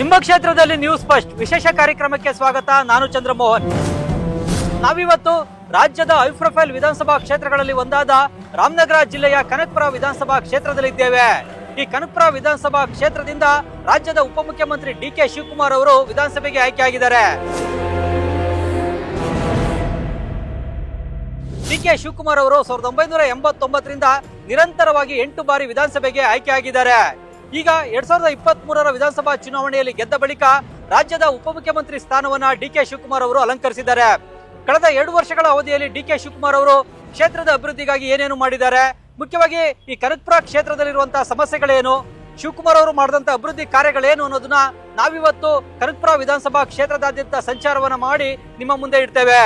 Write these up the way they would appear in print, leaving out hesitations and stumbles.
ನಿಮ್ಮ ಕ್ಷೇತ್ರದಲ್ಲಿ news first ವಿಶೇಷ ಕಾರ್ಯಕ್ರಮಕ್ಕೆ ಸ್ವಾಗತ. ನಾನು ಚಂದ್ರಮೋಹನ್. ನಾವಿವತ್ತು ರಾಜ್ಯದ ಹೈ ಪ್ರೊಫೈಲ್ ವಿಧಾನಸಭಾ ಕ್ಷೇತ್ರಗಳಲ್ಲಿ ಒಂದಾದ ರಾಮನಗರ ಜಿಲ್ಲೆಯ ಕನಕಪುರ ವಿಧಾನಸಭಾ ಕ್ಷೇತ್ರದಲ್ಲಿದ್ದೇವೆ. ಈ ಕನಕಪುರ ವಿಧಾನಸಭಾ ಕ್ಷೇತ್ರದಿಂದ ರಾಜ್ಯದ ಉಪಮುಖ್ಯಮಂತ್ರಿ ಡಿ.ಕೆ. ಶಿವಕುಮಾರ್ ಅವರು ವಿಧಾನಸಭೆಗೆ ಆಯ್ಕೆಯಾಗಿದ್ದಾರೆ. ಡಿ.ಕೆ. ಶಿವಕುಮಾರ್ ಅವರು 1989ರಿಂದ ನಿರಂತರವಾಗಿ 8 ಬಾರಿ ವಿಧಾನಸಭೆಗೆ ಆಯ್ಕೆಯಾಗಿದ್ದಾರೆ. ಈಗ 2023ರ ವಿಧಾನಸಭಾ ಚುನಾವಣೆಯಲ್ಲಿ ಗೆದ್ದ ಬಳಿಕ ರಾಜ್ಯದ ಉಪಮುಖ್ಯಮಂತ್ರಿ ಸ್ಥಾನವನ್ನ ಡಿ.ಕೆ. ಶಿವಕುಮಾರ್ ಅವರು ಅಲಂಕರಿಸಿದ್ದಾರೆ. ಕಳೆದ 2 ವರ್ಷಗಳ ಅವಧಿಯಲ್ಲಿ ಡಿ.ಕೆ. ಶಿವಕುಮಾರ್ ಅವರು ಕ್ಷೇತ್ರದ ಅಭಿವೃದ್ಧಿಗಾಗಿ ಏನೇನು ಮಾಡಿದ್ದಾರೆ, ಮುಖ್ಯವಾಗಿ ಈ ಕನಕಪುರ ಕ್ಷೇತ್ರದಲ್ಲಿರುವಂತಹ ಸಮಸ್ಯೆಗಳೇನು, ಶಿವಕುಮಾರ್ ಅವರು ಮಾಡಿದಂತ ಅಭಿವೃದ್ಧಿ ಕಾರ್ಯಗಳೇನು ಅನ್ನೋದನ್ನ ನಾವಿವತ್ತು ಕನಕಪುರ ವಿಧಾನಸಭಾ ಕ್ಷೇತ್ರದಾದ್ಯಂತ ಸಂಚಾರವನ್ನ ಮಾಡಿ ನಿಮ್ಮ ಮುಂದೆ ಇಡ್ತೇವೆ.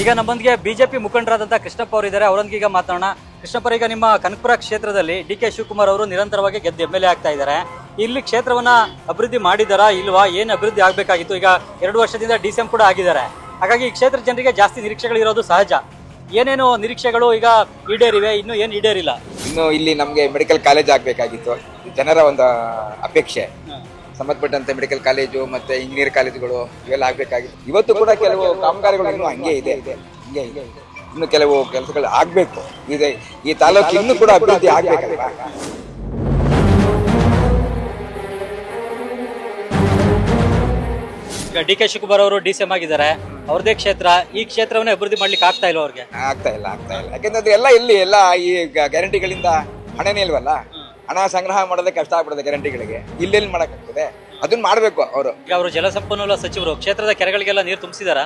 ಈಗ ನಮ್ಮೊಂದಿಗೆ ಬಿಜೆಪಿ ಮುಖಂಡರಾದಂಥ ಕೃಷ್ಣಪ್ಪ ಅವರು ಇದ್ದಾರೆ. ಅವರೊಂದಿಗೆ ಈಗ ಮಾತನಾಡೋಣ. ಕೃಷ್ಣಪ್ಪ, ಈಗ ನಿಮ್ಮ ಕನಕಪುರ ಕ್ಷೇತ್ರದಲ್ಲಿ ಡಿ.ಕೆ. ಶಿವಕುಮಾರ್ ಅವರು ನಿರಂತರವಾಗಿ ಗೆದ್ದು MLA ಆಗ್ತಾ ಇದ್ದಾರೆ. ಇಲ್ಲಿ ಕ್ಷೇತ್ರವನ್ನ ಅಭಿವೃದ್ಧಿ ಮಾಡಿದಾರಾ ಇಲ್ವಾ, ಏನು ಅಭಿವೃದ್ಧಿ ಆಗಬೇಕಾಗಿತ್ತು? ಈಗ 2 ವರ್ಷದಿಂದ DCM ಕೂಡ ಆಗಿದ್ದಾರೆ. ಹಾಗಾಗಿ ಈ ಕ್ಷೇತ್ರ ಜನರಿಗೆ ಜಾಸ್ತಿ ನಿರೀಕ್ಷೆಗಳಿರೋದು ಸಹಜ. ಏನೇನು ನಿರೀಕ್ಷೆಗಳು ಈಗ ಈಡೇರಿವೆ, ಇನ್ನು ಏನು ಈಡೇರಿಲ್ಲ? ಇನ್ನು ಇಲ್ಲಿ ನಮಗೆ ಮೆಡಿಕಲ್ ಕಾಲೇಜ್ ಆಗಬೇಕಾಗಿತ್ತು, ಜನರ ಒಂದು ಅಪೇಕ್ಷೆ. ಸಂಬಂಧಪಟ್ಟಂತೆ ಮೆಡಿಕಲ್ ಕಾಲೇಜು ಮತ್ತೆ ಇಂಜಿನಿಯರ್ ಕಾಲೇಜುಗಳು ಇವೆಲ್ಲ ಆಗ್ಬೇಕಾಗಿತ್ತು. ಇವತ್ತು ಕೂಡ ಕೆಲವು ಕಾಮಗಾರಿಗಳು ಇನ್ನೂ ಹಂಗೆ ಇದೆ. ಇನ್ನು ಕೆಲವು ಕೆಲಸಗಳು ಆಗ್ಬೇಕು. ಇದೆ ಈ ತಾಲೂಕು ಇನ್ನೂ ಕೂಡ ಅಭಿವೃದ್ಧಿ ಆಗ್ಬೇಕಲ್ವಾ? ಈಗ ಡಿ.ಕೆ. ಶಿವಕುಮಾರ್ ಅವರು DCM ಆಗಿದ್ದಾರೆ, ಅವ್ರದೇ ಕ್ಷೇತ್ರ. ಈ ಕ್ಷೇತ್ರವನ್ನೇ ಅಭಿವೃದ್ಧಿ ಮಾಡ್ಲಿಕ್ಕೆ ಆಗ್ತಾ ಇಲ್ಲ ಅವ್ರಿಗೆ. ಆಗ್ತಾ ಇಲ್ಲ. ಯಾಕಂದ್ರೆ ಎಲ್ಲ ಎಲ್ಲ ಈ ಗ್ಯಾರಂಟಿಗಳಿಂದ ಹಣನೇ ಇಲ್ವಲ್ಲ. ಹಣ ಸಂಗ್ರಹ ಮಾಡೋದಕ್ಕೆ ಕಷ್ಟ ಆಗ್ಬಿಡುತ್ತೆ ಗ್ಯಾರಂಟಿಗಳಿಗೆ. ಇಲ್ಲೆಲ್ಲಿ ಮಾಡಕ್ಕಾಗ್ತದೆ? ಅದನ್ನ ಮಾಡ್ಬೇಕು ಅವರು. ಈಗ ಅವರು ಜಲಸಂಪನ್ಮೂಲ ಸಚಿವರು ಕ್ಷೇತ್ರದ ಕೆರೆಗಳಿಗೆಲ್ಲ ನೀರು ತುಂಬಿಸಿದಾರ?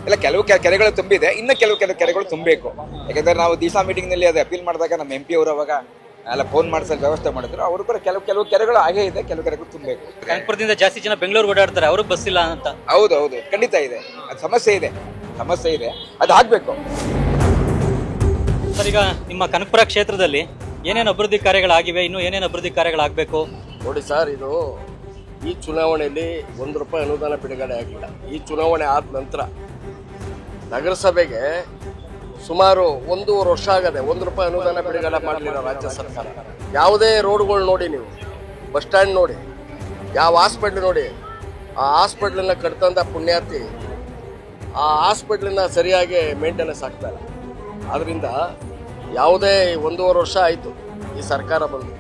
ಇಲ್ಲ, ಕೆಲವು ಕೆರೆಗಳು ತುಂಬಿದೆ, ಇನ್ನು ಕೆಲವು ಕೆರೆಗಳು ತುಂಬಬೇಕು. ಯಾಕಂದ್ರೆ ನಾವು ದಿಶಾ ಮೀಟಿಂಗ್ ನಲ್ಲಿ ಅದು ಅಪೀಲ್ ಮಾಡಿದಾಗ ನಮ್ಮ MP ಅವರು ಅವಾಗ ಎಲ್ಲ ಫೋನ್ ಮಾಡಿಸಲು ವ್ಯವಸ್ಥೆ ಮಾಡಿದ್ರು. ಅವರು ಕೂಡ ಕೆಲವು ಕೆರೆಗಳು ಹಾಗೇ ಇದೆ, ಕೆಲವು ಕೆರೆಗಳು ತುಂಬಬೇಕು. ಕನಕಪುರದಿಂದ ಜಾಸ್ತಿ ಜನ ಬೆಂಗಳೂರು ಓಡಾಡ್ತಾರೆ, ಅವ್ರಿಗೆ ಬಸ್ ಇಲ್ಲ ಅಂತ. ಹೌದು, ಖಂಡಿತ ಇದೆ. ಅದು ಸಮಸ್ಯೆ ಇದೆ, ಅದು ಆಗ್ಬೇಕು. ಸರ್, ಈಗ ನಿಮ್ಮ ಕನಕಪುರ ಕ್ಷೇತ್ರದಲ್ಲಿ ಏನೇನು ಅಭಿವೃದ್ಧಿ ಕಾರ್ಯಗಳಾಗಿವೆ, ಇನ್ನು ಏನೇನು ಅಭಿವೃದ್ಧಿ ಕಾರ್ಯಗಳಾಗಬೇಕು? ನೋಡಿ ಸರ್, ಇದು ಈ ಚುನಾವಣೆಯಲ್ಲಿ ₹1 ಅನುದಾನ ಬಿಡುಗಡೆ ಆಗಿಲ್ಲ. ಈ ಚುನಾವಣೆ ಆದ ನಂತರ ನಗರಸಭೆಗೆ ಸುಮಾರು 1.5 ವರ್ಷ ಆಗದೆ ₹1 ಅನುದಾನ ಬಿಡುಗಡೆ ಮಾಡಲಿಲ್ಲ ರಾಜ್ಯ ಸರ್ಕಾರ. ಯಾವುದೇ ರೋಡ್ಗಳು ನೋಡಿ, ನೀವು ಬಸ್ ಸ್ಟ್ಯಾಂಡ್ ನೋಡಿ, ಯಾವ ಹಾಸ್ಪಿಟ್ಲ್ ನೋಡಿ, ಆ ಹಾಸ್ಪಿಟ್ಲನ್ನ ಕಟ್ತಂಥ ಪುಣ್ಯಾರ್ಥಿ ಆ ಹಾಸ್ಪಿಟ್ಲನ್ನ ಸರಿಯಾಗಿ ಮೇಂಟೆನೆನ್ಸ್ ಆಗ್ತಾ ಇಲ್ಲ. ಆದ್ದರಿಂದ ಯಾವುದೇ 1.5 ವರ್ಷ ಆಯಿತು ಈ ಸರ್ಕಾರ ಬಂದು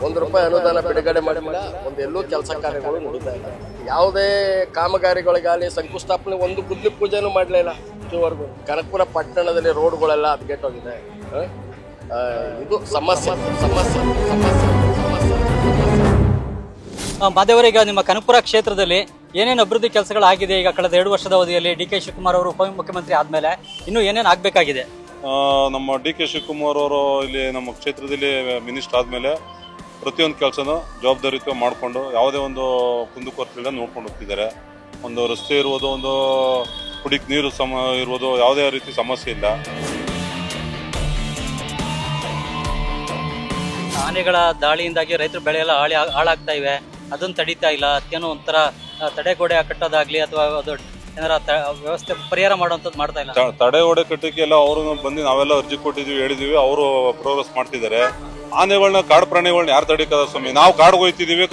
₹1 ಅನುದಾನ ಬಿಡುಗಡೆ ಮಾಡಿಲ್ಲ. ಎಲ್ಲೂ ಕೆಲಸ ಕಾರ್ಯಗಳು ನಡೀತಾ ಇಲ್ಲ. ಯಾವುದೇ ಕಾಮಗಾರಿಗಳಿಗಾಗಲಿ ಶಂಕುಸ್ಥಾಪನೆ ಒಂದು ಬುದ್ಧಿ ಪೂಜೆನೂ ಮಾಡಲಿಲ್ಲ ಇದುವರೆಗೂ. ಕನಕಪುರ ಪಟ್ಟಣದಲ್ಲಿ ರೋಡ್ಗಳೆಲ್ಲ ಹದಗೆಟ್ಟೋಗಿದೆ. ಇದು ಸಮಸ್ಯೆ. ಮಾದೇವರೇ, ಈಗ ನಿಮ್ಮ ಕನಕಪುರ ಕ್ಷೇತ್ರದಲ್ಲಿ ಏನೇನು ಅಭಿವೃದ್ಧಿ ಕೆಲಸಗಳಾಗಿದೆ? ಈಗ ಕಳೆದ 2 ವರ್ಷದ ಅವಧಿಯಲ್ಲಿ ಡಿ.ಕೆ. ಶಿವಕುಮಾರ್ ಅವರು ಉಪಮುಖ್ಯಮಂತ್ರಿ ಆದ್ಮೇಲೆ ಇನ್ನು ಏನೇನು ಆಗ್ಬೇಕಾಗಿದೆ? ನಮ್ಮ ಡಿ.ಕೆ. ಶಿವಕುಮಾರ್ ಅವರು ಇಲ್ಲಿ ನಮ್ಮ ಕ್ಷೇತ್ರದಲ್ಲಿ ಮಿನಿಸ್ಟರ್ ಆದಮೇಲೆ ಪ್ರತಿಯೊಂದು ಕೆಲಸನೂ ಜವಾಬ್ದಾರಿಯುತ ಮಾಡಿಕೊಂಡು ಯಾವುದೇ ಒಂದು ಕುಂದುಕೊರತೆಗಳನ್ನ ನೋಡ್ಕೊಂಡು ಹೋಗ್ತಿದ್ದಾರೆ. ಒಂದು ರಸ್ತೆ ಇರ್ಬೋದು, ಒಂದು ಕುಡಿಕ್ ನೀರು ಇರ್ಬೋದು, ಯಾವುದೇ ರೀತಿ ಸಮಸ್ಯೆ ಇಲ್ಲ. ಆನೆಗಳ ದಾಳಿಯಿಂದಾಗಿ ರೈತರ ಬೆಳೆ ಎಲ್ಲ ಹಾಳಾಗ್ತಾ ಇವೆ, ಅದನ್ನು ತಡೀತಾ ಇಲ್ಲ. ಏನೋ ಒಂಥರ ತಡೆಗೋಡೆ ಕಟ್ಟೋದಾಗ್ಲಿ ಅಥವಾ ಅದು ಏನಾರ ವ್ಯವಸ್ಥೆ ಪರಿಹಾರ ಮಾಡುವಂಥದ್ದು ಮಾಡ್ತಾ ಇಲ್ಲ. ತಡೆಗೋಡೆ ಕಟ್ಟಕ್ಕೆ ಎಲ್ಲ ಅವರು ಬಂದು ನಾವೆಲ್ಲ ಅರ್ಜಿ ಕೊಟ್ಟಿದ್ದೀವಿ, ಹೇಳಿದೀವಿ, ಅವರು ಪ್ರೋಗ್ರೆಸ್ ಮಾಡ್ತಿದ್ದಾರೆ. ಆನೆಗಳನ್ನ, ಕಾಡು ಪ್ರಾಣಿಗಳನ್ನ ಯಾರು ತಡೀಕದ ಸ್ವಾಮಿ? ನಾವು ಕಾಡು ಹೋಯ್ತಿದೀವಿ,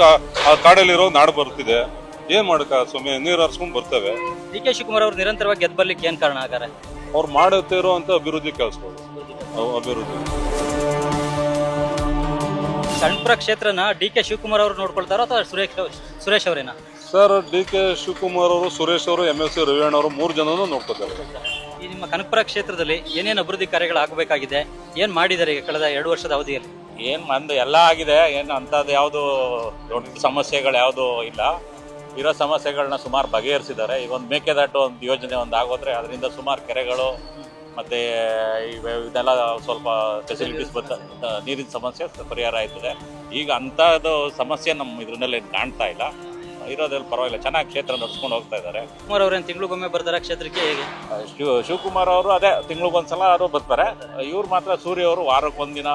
ಆ ಕಾಡಲ್ಲಿರೋ ನಾಡು ಬರ್ತಿದೆ, ಏನ್ ಮಾಡಕ ಸ್ವಾಮಿ? ನೀರು ಹರಿಸ್ಕೊಂಡ್ ಬರ್ತವೆ. ಡಿ.ಕೆ. ಶಿವಕುಮಾರ್ ಅವರು ನಿರಂತರವಾಗಿ ಗೆದ್ದು ಬರ್ಲಿಕ್ಕೆ ಏನ್ ಕಾರಣ ಆಗಾರೆ? ಅವ್ರು ಮಾಡುತ್ತಾ ಇರುವಂತ ಅಭಿವೃದ್ಧಿ ಕೆಲಸಗಳು. ಅಭಿವೃದ್ಧಿ ಕನಕಪುರ ಕ್ಷೇತ್ರನ ಡಿ.ಕೆ. ಶಿವಕುಮಾರ್ ಅವರು ನೋಡ್ಕೊಳ್ತಾರೋ ಅಥವಾ ಸುರೇಶ್ ಅವರೇನಾ? ಸರ್, ಡಿ.ಕೆ. ಶಿವಕುಮಾರ್ ಅವರು, ಸುರೇಶ್ ಅವರು, MLC ರವಿಯಣ್ಣ ಅವರು 3 ಜನನು ನೋಡ್ಕೊತಾರೆ. ಈ ನಿಮ್ಮ ಕನಕಪುರ ಕ್ಷೇತ್ರದಲ್ಲಿ ಏನೇನು ಅಭಿವೃದ್ಧಿ ಕಾರ್ಯಗಳಾಗಬೇಕಾಗಿದೆ, ಏನ್ ಮಾಡಿದ್ದಾರೆ ಈಗ ಕಳೆದ 2 ವರ್ಷದ ಅವಧಿಯಲ್ಲಿ? ಎಲ್ಲ ಆಗಿದೆ. ಏನು ಅಂಥದ್ದು ಯಾವುದು ದೊಡ್ಡ ಸಮಸ್ಯೆಗಳು ಯಾವುದು ಇಲ್ಲ. ಇರೋ ಸಮಸ್ಯೆಗಳನ್ನ ಸುಮಾರು ಬಗೆಹರಿಸಿದ್ದಾರೆ. ಈಗ ಒಂದು ಮೇಕೆದಾಟು ಒಂದು ಯೋಜನೆ ಆಗೋದ್ರೆ ಅದರಿಂದ ಸುಮಾರು ಕೆರೆಗಳು ಮತ್ತು ಇದೆಲ್ಲ ಸ್ವಲ್ಪ ಫೆಸಿಲಿಟೀಸ್ ನೀರಿನ ಸಮಸ್ಯೆ ಪರಿಹಾರ ಆಯ್ತದೆ. ಈಗ ಅಂಥದ್ದು ಸಮಸ್ಯೆ ನಮ್ಮ ಇದ್ರನ್ನೆಲ್ಲ ಕಾಣ್ತಾ ಇಲ್ಲ. ಇರೋದ್ರಲ್ಲಿ ಪರವಾಗಿಲ್ಲ, ಚೆನ್ನಾಗಿ ಕ್ಷೇತ್ರ ನಡೆಸ್ಕೊಂಡು ಹೋಗ್ತಾ ಇದ್ದಾರೆ. ಶಿವಕುಮಾರ್ ಅವ್ರೇನು ತಿಂಗಳಿಗೊಮ್ಮೆ ಬರ್ತಾರೆ ಕ್ಷೇತ್ರಕ್ಕೆ? ಹೇಗೆ? ಶಿವಕುಮಾರ್ ಅವರು ಅದೇ ತಿಂಗಳಿಗೊಂದ್ಸಲ ಅವರು ಬರ್ತಾರೆ. ಇವ್ರು ಮಾತ್ರ ಸೂರ್ಯ ಅವರು ವಾರಕ್ಕೊಂದಿನ,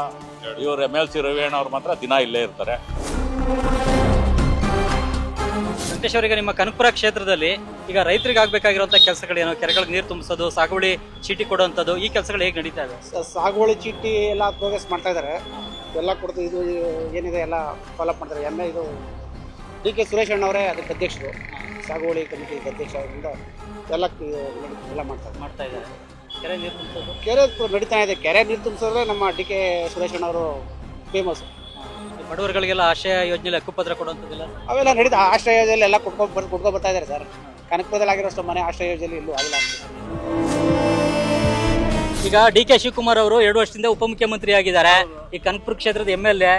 ಇವ್ರು MLC ರವಿಯಣ್ಣ ಅವ್ರು ಮಾತ್ರ ದಿನ ಇಲ್ಲೇ ಇರ್ತಾರೆ. ವೆಂಕಟೇಶ್ ಅವರಿಗೆ ನಿಮ್ಮ ಕನಕಪುರ ಕ್ಷೇತ್ರದಲ್ಲಿ ಈಗ ರೈತರಿಗೆ ಆಗ್ಬೇಕಾಗಿರುವಂತ ಕೆಲಸಗಳೇನು? ಕೆರೆಗಳಿಗೆ ನೀರು ತುಂಬಿಸೋದು, ಸಾಗುವಳಿ ಚೀಟಿ ಕೊಡುವಂಥದ್ದು, ಈ ಕೆಲಸಗಳು ಹೇಗೆ ನಡೀತಾ ಇದೆ? ಸಾಗುವಳಿ ಚೀಟಿ ಎಲ್ಲ ಪ್ರೋಗ್ರೆಸ್ ಮಾಡ್ತಾ ಇದ್ದಾರೆ. ಎಲ್ಲ ಕೊಡ್ತು, ಇದು ಏನಿದೆ ಎಲ್ಲ ಫಾಲೋಅಪ್ ಮಾಡ್ತಾರೆ. ಇದು ಡಿ.ಕೆ. ಸುರೇಶ್ ಅಣ್ಣವರೇ ಅದಕ್ಕೆ ಅಧ್ಯಕ್ಷರು, ಸಾಗುವಳಿ ಕಮಿಟಿಗೆ ಅಧ್ಯಕ್ಷ ಅವರಿಂದ ಎಲ್ಲ ಮಾಡ್ತಾ ಇದ್ದಾರೆ. ಕೆರೆ ನೀರು ತುಂಬಿಸೋದು, ಕೆರೆ ನಡೀತಾ ಇದೆ. ಕೆರೆ ನೀರು ತುಂಬಿಸೋದ್ರೆ ನಮ್ಮ ಡಿ.ಕೆ. ಸುರೇಶ್ ಅಣ್ಣವರು ಫೇಮಸ್. ಬಡವರುಗಳಿಗೆಲ್ಲ ಆಶ್ರಯ ಯೋಜನೆ ಹಕ್ಕುಪತ್ರ ಕೊಡುವಂಥದ್ದಿಲ್ಲ, ಅವೆಲ್ಲ ನಡೀತಾ. ಆಶ್ರಯ ಯೋಜನೆ ಎಲ್ಲ ಕೊಡ್ಕೊ ಬರ್ತಾ ಇದ್ದಾರೆ ಸರ್. ಕನಕಪುರದಲ್ಲಿ ಆಗಿರೋಷ್ಟು ಮನೆ ಆಶ್ರಯ ಯೋಜನೆ ಇಲ್ಲೂ ಆಗಿಲ್ಲ. ಈಗ ಡಿ.ಕೆ. ಶಿವಕುಮಾರ್ ಅವರು 2 ವರ್ಷದಿಂದ ಉಪಮುಖ್ಯಮಂತ್ರಿ ಆಗಿದ್ದಾರೆ. ಈ ಕನಕಪುರ ಕ್ಷೇತ್ರದ MLA,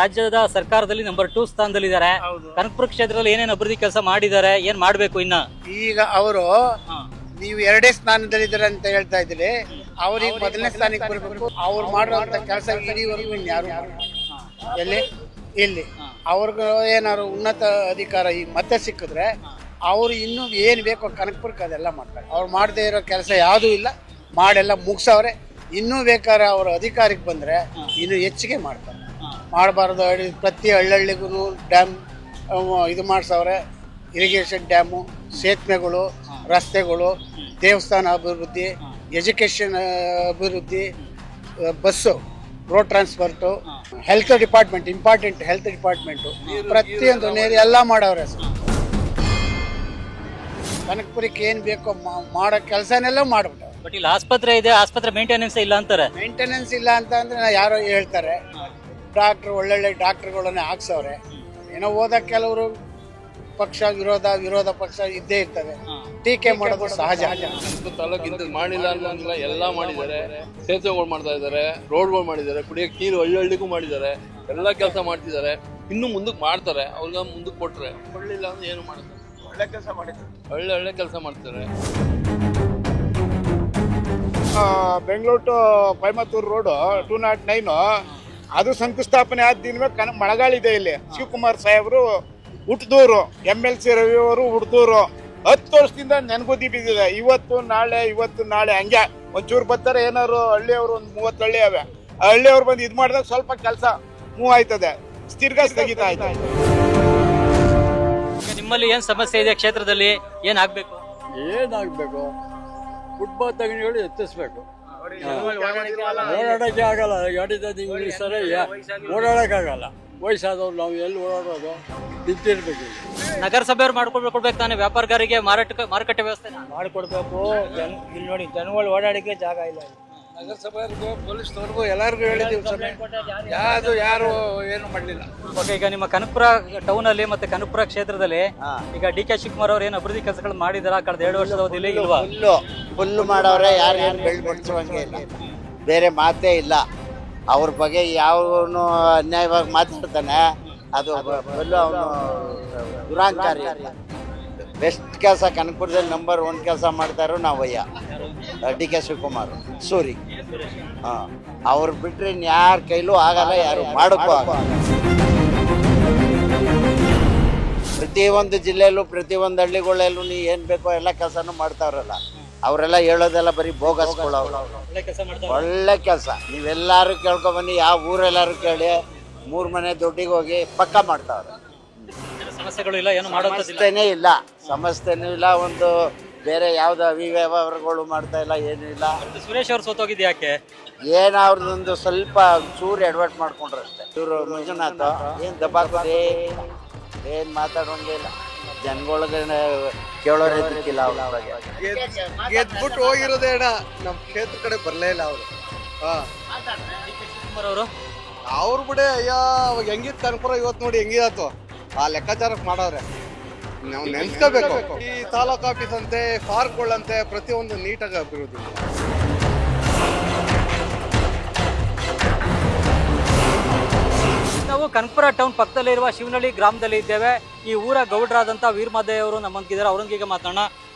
ರಾಜ್ಯದ ಸರ್ಕಾರದಲ್ಲಿ ನಂಬರ್ 2 ಸ್ಥಾನದಲ್ಲಿದ್ದಾರೆ. ಕನಕಪುರ ಕ್ಷೇತ್ರದಲ್ಲಿ ಏನೇನು ಅಭಿವೃದ್ಧಿ ಕೆಲಸ ಮಾಡಿದ್ದಾರೆ, ಏನ್ ಮಾಡ್ಬೇಕು ಇನ್ನ? ಈಗ ಅವರು ನೀವು 2ನೇ ಸ್ಥಾನದಲ್ಲಿದ್ದಾರೆ ಅಂತ ಹೇಳ್ತಾ ಇದ್ದೀರಿ. ಅವ್ರಿಗೆ 1ನೇ ಸ್ಥಾನಕ್ಕೆ ಬರಬೇಕು. ಅವ್ರು ಮಾಡುವಂತ ಕೆಲಸ ಇಡೀವರೆಗೂ ಇನ್ಯಾರು ಇಲ್ಲಿ ಅವ್ರಿಗೆ ಏನಾದ್ರು ಉನ್ನತ ಅಧಿಕಾರ ಈಗ ಮತ್ತೆ ಸಿಕ್ಕಿದ್ರೆ ಅವ್ರು ಇನ್ನೂ ಏನು ಬೇಕೋ ಕನಕಪುರಕ್ಕೆ ಅದೆಲ್ಲ ಮಾಡ್ತಾರೆ. ಅವ್ರು ಮಾಡದೇ ಇರೋ ಕೆಲಸ ಯಾವುದೂ ಇಲ್ಲ, ಮಾಡೆಲ್ಲ ಮುಗಿಸವ್ರೆ. ಇನ್ನೂ ಬೇಕಾದ್ರೆ ಅವ್ರ ಅಧಿಕಾರಕ್ಕೆ ಬಂದರೆ ಇನ್ನೂ ಹೆಚ್ಚಿಗೆ ಮಾಡ್ತಾರೆ. ಮಾಡಬಾರ್ದು. ಪ್ರತಿ ಹಳ್ಳಿಗೂ ಡ್ಯಾಮ್ ಇದು ಮಾಡಿಸವ್ರೆ. ಇರಿಗೇಷನ್ ಡ್ಯಾಮು, ಸೇತುವೆಗಳು, ರಸ್ತೆಗಳು, ದೇವಸ್ಥಾನ ಅಭಿವೃದ್ಧಿ, ಎಜುಕೇಷನ್ ಅಭಿವೃದ್ಧಿ, bus, road transport, health department, important health department, ಪ್ರತಿಯೊಂದು ನೀರು ಎಲ್ಲ ಮಾಡವ್ರೆ. ಕನಕಪುರಕ್ಕೆ ಏನು ಬೇಕೋ ಮಾಡೋ ಕೆಲಸನೆಲ್ಲ ಮಾಡ್ಬಿಟ್ಟು. ಬಟ್ ಇಲ್ಲಿ ಆಸ್ಪತ್ರೆ ಇದೆ, ಆಸ್ಪತ್ರೆ ಮೇಂಟೆನೆನ್ಸ್ ಇಲ್ಲ ಅಂತಾರೆ. ಮೇಂಟೆನೆನ್ಸ್ ಇಲ್ಲ ಅಂತಂದ್ರೆ ಯಾರೋ ಹೇಳ್ತಾರೆ. ಡಾಕ್ಟ್ರು ಒಳ್ಳೊಳ್ಳೆ ಡಾಕ್ಟ್ರುಗಳನ್ನ ಹಾಕ್ಸವ್ರೆ. ಏನೋ ಹೋದ ಕೆಲವರು ಪಕ್ಷ ವಿರೋಧ ಪಕ್ಷ ಇದ್ದೇ ಇರ್ತದೆ. ಟೀಕೆ ಮಾಡೋದು ಸಹಜ. ತಾಲೂಕಿಂದ ಮಾಡಿಲ್ಲ ಅನ್ನೋಂಗಿಲ್ಲ, ಎಲ್ಲ ಮಾಡಿದ್ದಾರೆ. ಸೇತುವೆಗಳು ಮಾಡ್ತಾ ಇದ್ದಾರೆ, ರೋಡ್ಗಳು ಮಾಡಿದ್ದಾರೆ, ಕುಡಿಯೋಕೆ ನೀರು ಹಳ್ಳಿಗೂ ಮಾಡಿದ್ದಾರೆ. ಎಲ್ಲ ಕೆಲಸ ಮಾಡ್ತಿದ್ದಾರೆ. ಇನ್ನು ಮುಂದಕ್ಕೆ ಮಾಡ್ತಾರೆ. ಅವ್ರಿಗೆ ಮುಂದಕ್ಕೆ ಕೊಟ್ರೆ, ಕೊಡ್ಲಿಲ್ಲ ಅಂದ್ರೆ ಏನು ಮಾಡ್ತಾರೆ? ಒಳ್ಳೆ ಕೆಲಸ ಮಾಡಿದ್ದಾರೆ, ಒಳ್ಳೆ ಕೆಲಸ ಮಾಡ್ತಾರೆ. ಬೆಂಗಳೂರು ಟು ಕೊಯಮತ್ತೂರು ರೋಡು 209 ಅದು ಶಂಕುಸ್ಥಾಪನೆ ಆದ ದಿನವೇ ಮಳೆಗಾಳಿದೆ. ಇಲ್ಲಿ ಶಿವಕುಮಾರ್ ಸಾಹೇಬರು ಹುಟ್ಟದೂರು, MLC ರವಿ ಅವರು ಹುಟ್ಟದೂರು. 10 ವರ್ಷದಿಂದ ನೆನಗುದಿ ಬಿದ್ದಿದೆ. ಇವತ್ತು ನಾಳೆ ಹಂಗೆ ಒಂಚೂರು ಬರ್ತಾರೆ. ಏನಾದ್ರು ಹಳ್ಳಿಯವರು ಒಂದು 30 ಹಳ್ಳಿ ಅವೆ. ಆ ಹಳ್ಳಿಯವ್ರು ಬಂದು ಇದು ಮಾಡಿದಾಗ ಸ್ವಲ್ಪ ಕೆಲಸ ಮೂವ್ ಆಯ್ತದೆ, ತಿರ್ಗಾ ಸ್ಥಗಿತ ಆಯ್ತದೆ. ನಿಮ್ಮಲ್ಲಿ ಏನ್ ಸಮಸ್ಯೆ ಇದೆ? ಕ್ಷೇತ್ರದಲ್ಲಿ ಏನ್ ಆಗ್ಬೇಕು? ಏನಾಗಬೇಕು? ಫುಟ್ಬಾಲ್ ತಗೊಂಡು ಎತ್ತಿಸ್ಬೇಕು. ಓಡಾಡಕ್ಕೆ ಆಗಲ್ಲ, ಗಾಡಿ ಸರಿ ಓಡಾಡಕ್ಕಾಗಲ್ಲ. ವಯಸ್ಸಾದವ್ರು ನಾವು ಎಲ್ಲಿ ಓಡಾಡೋದು? ನಿಂತಿರ್ಬೇಕು. ನಗರಸಭೆಯವ್ರು ಮಾಡ್ಕೊಡ್ಬೇಕು ತಾನೆ ವ್ಯಾಪಾರಗಾರರಿಗೆ ಮಾರುಕಟ್ಟೆ ವ್ಯವಸ್ಥೆ ಮಾಡಿಕೊಡ್ಬೇಕು. ಇಲ್ಲಿ ನೋಡಿ ಜನಗಳು ಓಡಾಡಕ್ಕೆ ಜಾಗ ಇಲ್ಲ. ನಗರಸಭೆಯವ್ರಿಗೂ ಪೊಲೀಸ್ನವ್ರಿಗೂ ಎಲ್ಲರಿಗೂ ಹೇಳಿದ್ದೀವಿ, ಯಾರು ಏನು ಮಾಡಲಿಲ್ಲ. ಓಕೆ, ಈಗ ನಿಮ್ಮ ಕನಕಪುರ ಟೌನ್ ಅಲ್ಲಿ ಮತ್ತೆ ಕನಕಪುರ ಕ್ಷೇತ್ರದಲ್ಲಿ ಈಗ ಡಿ.ಕೆ. ಶಿವಕುಮಾರ್ ಅವರು ಏನು ಅಭಿವೃದ್ಧಿ ಕೆಲಸಗಳು ಮಾಡಿದಾರ ಕಳೆದ 2 ವರ್ಷದ ಅವಧಿಯಲ್ಲಿ ಇಲ್ವಾ? ಫುಲ್ಲು ಮಾಡವ್ರೆ. ಯಾರು ಬೆಳ್ಬಡಿಸುವಂಗೆ ಇಲ್ಲ, ಬೇರೆ ಮಾತೇ ಇಲ್ಲ. ಅವ್ರ ಬಗ್ಗೆ ಯಾವನು ಅನ್ಯಾಯವಾಗಿ ಮಾತಾಡ್ತಾನೆ, ಅದು ಫುಲ್ಲು ಅವನು ದುರಾಂಕಾರಿ. ಬೆಸ್ಟ್ ಕೆಲಸ ಕನಕಪುರದಲ್ಲಿ ನಂಬರ್ 1 ಕೆಲಸ ಮಾಡ್ತಾರೋ ನಾವಯ್ಯ ಡಿ.ಕೆ. ಶಿವಕುಮಾರ್ ಸೂರಿ. ಅವ್ರು ಬಿಟ್ರೆ ಯಾರ ಕೈಲೂ ಆಗಲ್ಲ, ಯಾರು ಮಾಡೋಕ್ಕೂ ಆಗಲ್ಲ. ಪ್ರತಿಯೊಂದು ಜಿಲ್ಲೆಯಲ್ಲೂ ಪ್ರತಿಯೊಂದು ಹಳ್ಳಿಗಳಲ್ಲೂ ನೀ ಏನು ಬೇಕೋ ಎಲ್ಲ ಕೆಲಸನೂ ಮಾಡ್ತಾವ್ರಲ್ಲ. ಅವರೆಲ್ಲ ಹೇಳೋದೆಲ್ಲ ಬರೀ ಬೋಗಸ್ಕೊಳ್ಳೋರು. ಒಳ್ಳೆ ಕೆಲಸ. ನೀವೆಲ್ಲರೂ ಕೇಳ್ಕೊಬನ್ನಿ, ಯಾವ ಊರೆಲ್ಲರೂ ಕೇಳಿ 3 ಮನೆ ದುಡ್ಡಿಗೆ ಹೋಗಿ ಪಕ್ಕ ಮಾಡ್ತಾವ್ರೆ. ಸಮಸ್ಯೆಗಳು ಇಲ್ಲ, ಏನು ಸಮಸ್ಯೆನೇ ಇಲ್ಲ, ಸಮಸ್ಯೆನೂ ಇಲ್ಲ. ಒಂದು ಬೇರೆ ಯಾವ್ದು ಅವ್ಯವಹಾರಗಳು ಮಾಡ್ತಾ ಇಲ್ಲ, ಏನೂ ಇಲ್ಲ. ಸುರೇಶ್ ಅವ್ರು ಸೋತೋಗಿದ್ದು ಯಾಕೆ? ಏನು ಅವ್ರದ್ದೊಂದು ಸ್ವಲ್ಪ ಚೂರು ಎಡವಟ್ ಮಾಡ್ಕೊಂಡ್ರೆ ಅಷ್ಟೇ. ಇವರು ಮಂಜುನಾಥ ಏನು ದಬ್ಬಾಕೋದೇ, ಏನು ಮಾತಾಡೋಂಗೆ ಇಲ್ಲ. ಜನಗಳಿಗೆ ಕೇಳೋರೇ ದಿಕ್ಕಿಲ್ಲ. ಅವ್ರ ಬಗ್ಗೆ ಗೆದ್ಬಿಟ್ಟು ಹೋಗಿರೋದೇ ಅಣ್ಣ, ನಮ್ಮ ಕ್ಷೇತ್ರ ಕಡೆ ಬರಲೇ ಇಲ್ಲ ಅವರು. ಅವರು ಅವ್ರು ಬಿಡೆ ಅಯ್ಯ ಅವಾಗ ಹೆಂಗಿತ್ತು ಕನಕಪುರ, ಇವತ್ತು ನೋಡಿ ಹೆಂಗಿತ್ತು. ಆ ಲೆಕ್ಕಾಚಾರಕ್ಕೆ ಮಾಡವ್ರೆ. ನಾವು ನೆನ್ಸ್ಕೋಬೇಕು. ಈ ತಾಲೂಕು ಆಫೀಸ್ ಅಂತೆ, ಪಾರ್ಕ್ಗಳಂತೆ ಪ್ರತಿಯೊಂದು ನೀಟಾಗಿ ಅಭಿವೃದ್ಧಿ. ನಾವು ಕನಕಪುರ ಟೌನ್ ಪಕ್ಕದಲ್ಲಿರುವ ಶಿವನಹಳ್ಳಿ ಗ್ರಾಮದಲ್ಲಿ ಇದ್ದೇವೆ. ಈ ಊರ ಗೌಡ್ರಾದಂಥ ವೀರಮಹದೇವ್ ಅವರು ನಮ್ಮಂತಿದ್ದಾರೆ. ಅವರೊಂದಿಗೆ ಮಾತಾಡೋಣ.